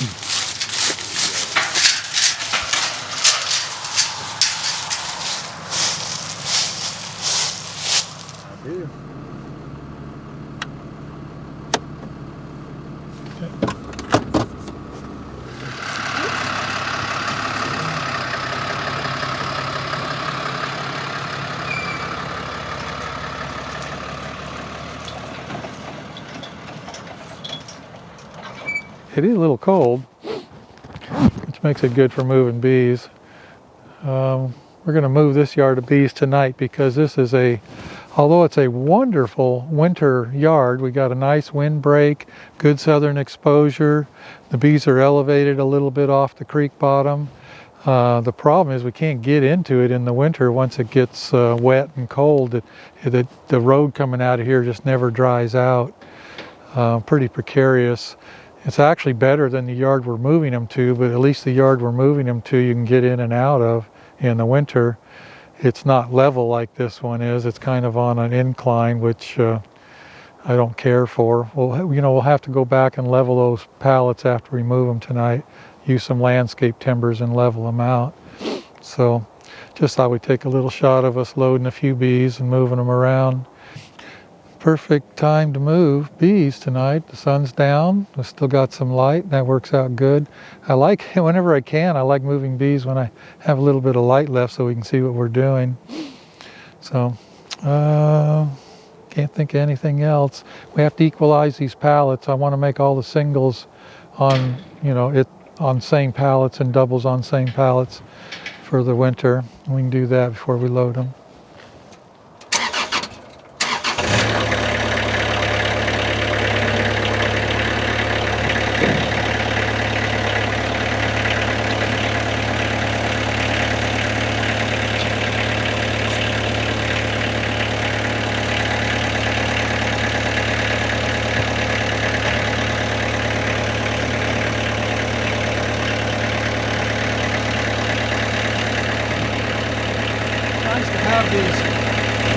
I do. It is a little cold, which makes it good for moving bees. We're going to move this yard of bees tonight because this is although it's a wonderful winter yard, we got a nice windbreak, good southern exposure. The bees are elevated a little bit off the creek bottom. The problem is we can't get into it in the winter once it gets wet and cold. The road coming out of here just never dries out. Pretty precarious. It's actually better than the yard we're moving them to, but at least the yard we're moving them to you can get in and out of in the winter. It's not level like this one is. It's kind of on an incline, which I don't care for. We'll have to go back and level those pallets after we move them tonight. Use some landscape timbers and level them out. So just thought we'd take a little shot of us loading a few bees and moving them around. Perfect time to move bees tonight. The sun's down. We've still got some light. That works out good. I like, whenever I can, I like moving bees when I have a little bit of light left so we can see what we're doing. So, can't think of anything else. We have to equalize these pallets. I want to make all the singles on, on same pallets and doubles on same pallets for the winter. We can do that before we load them. Have these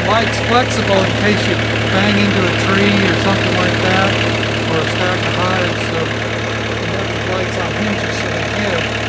lights flexible in case you bang into a tree or something like that, or a stack of hives, so you have these lights on hinges so they give.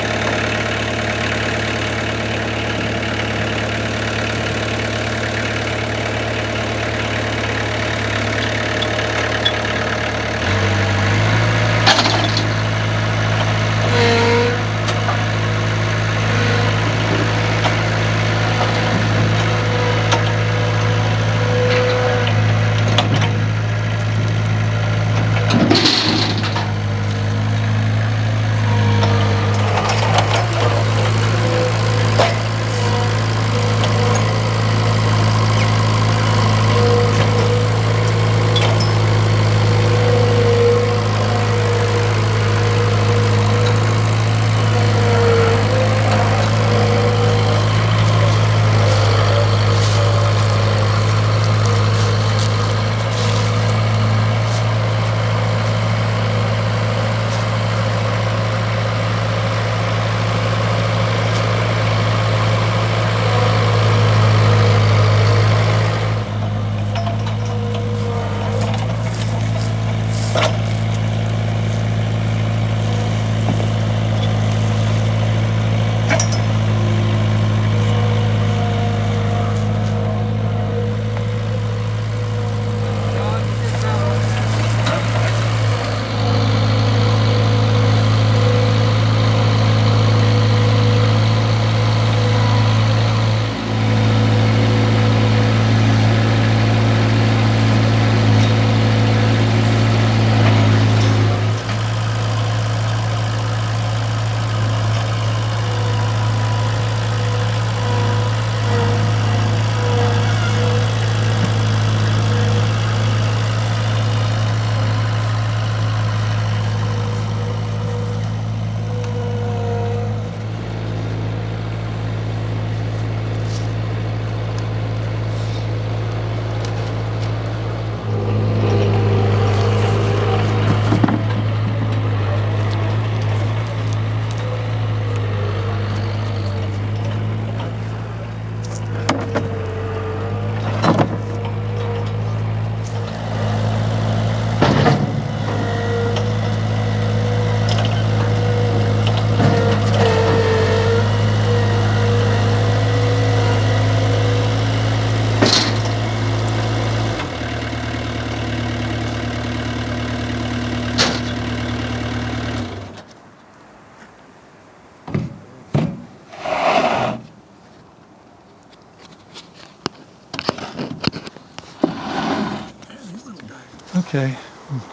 Okay,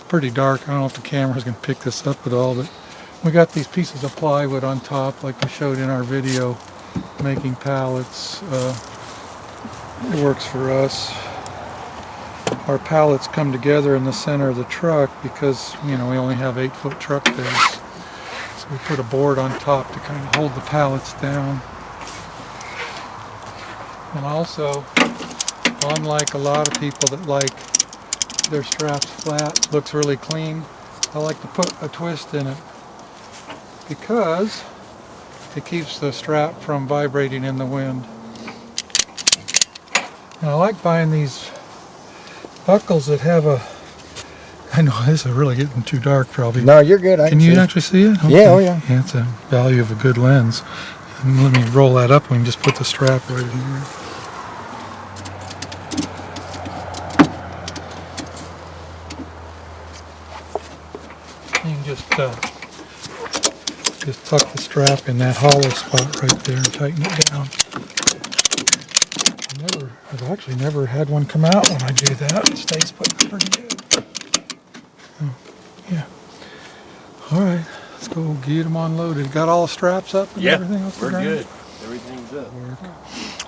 pretty dark. I don't know if the camera's going to pick this up at all, but we got these pieces of plywood on top like we showed in our video making pallets. It works for us. Our pallets come together in the center of the truck because, you know, we only have 8-foot truck beds. So we put a board on top to kind of hold the pallets down. And also, unlike a lot of people that like their straps flat, looks really clean, I like to put a twist in it because it keeps the strap from vibrating in the wind. And I like buying these buckles that have a, I know this is really getting too dark probably. No, you're good. Can you actually see it? Okay. Yeah, oh yeah. Yeah, it's a value of a good lens. And let me roll that up and we can just put the strap right in here. You can just tuck the strap in that hollow spot right there and tighten it down. I've actually never had one come out when I do that. It stays put pretty good. Oh, yeah. All right, let's go get them unloaded. Got all the straps up and everything off the ground? We're good. Everything's up.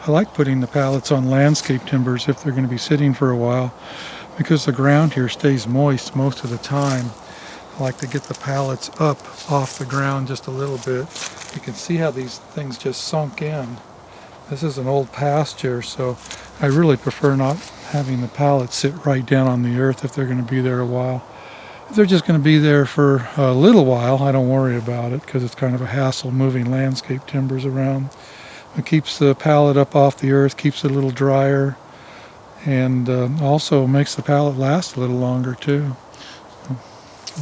I like putting the pallets on landscape timbers if they're going to be sitting for a while because the ground here stays moist most of the time. I like to get the pallets up off the ground just a little bit. You can see how these things just sunk in. This is an old pasture, so I really prefer not having the pallets sit right down on the earth if they're going to be there a while. If they're just going to be there for a little while, I don't worry about it because it's kind of a hassle moving landscape timbers around. It keeps the pallet up off the earth, keeps it a little drier, and also makes the pallet last a little longer too.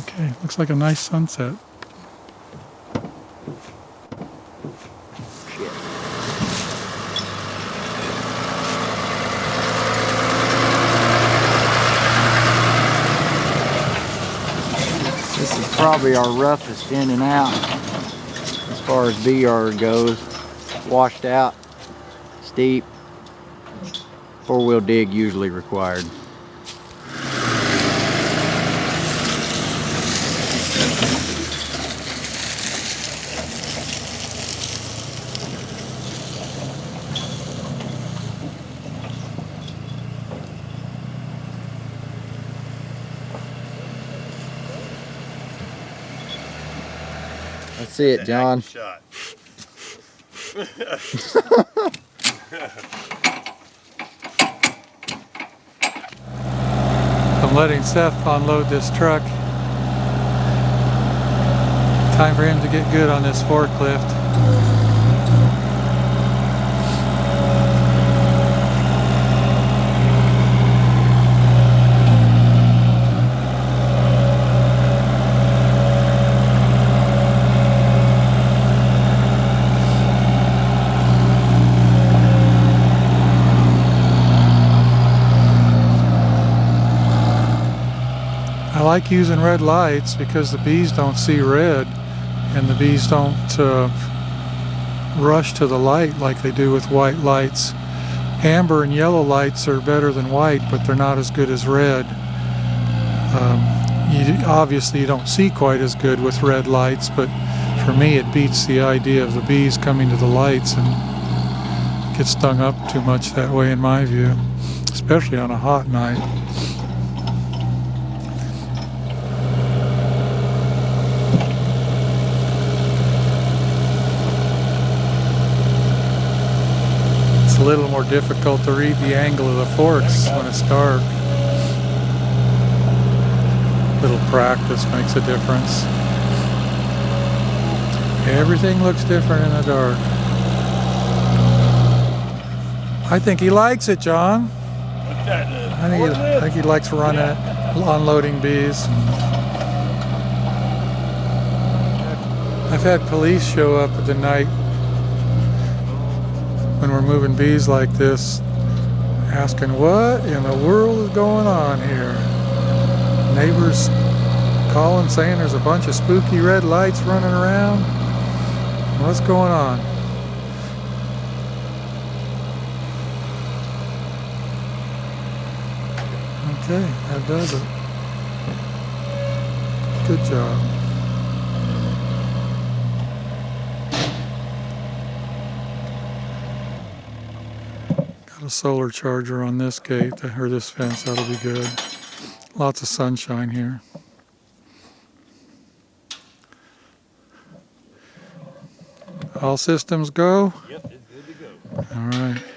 Okay, looks like a nice sunset. This is probably our roughest in and out as far as bee yard goes. Washed out, steep, 4-wheel dig usually required. That's it, John. Shot. I'm letting Seth unload this truck. Time for him to get good on this forklift. I like using red lights because the bees don't see red and the bees don't rush to the light like they do with white lights. Amber and yellow lights are better than white, but they're not as good as red. Obviously you don't see quite as good with red lights, but for me it beats the idea of the bees coming to the lights and get stung up too much that way in my view, especially on a hot night. A little more difficult to read the angle of the forks when it's dark. Little practice makes a difference. Everything looks different in the dark. I think he likes it, John. I think he likes running it, unloading bees. I've had police show up at the night when we're moving bees like this, asking what in the world is going on here. Neighbors calling saying there's a bunch of spooky red lights running around. What's going on? Okay, that does it. Good job. Got a solar charger on this gate, or this fence, that'll be good. Lots of sunshine here. All systems go? Yep, it's good to go. All right.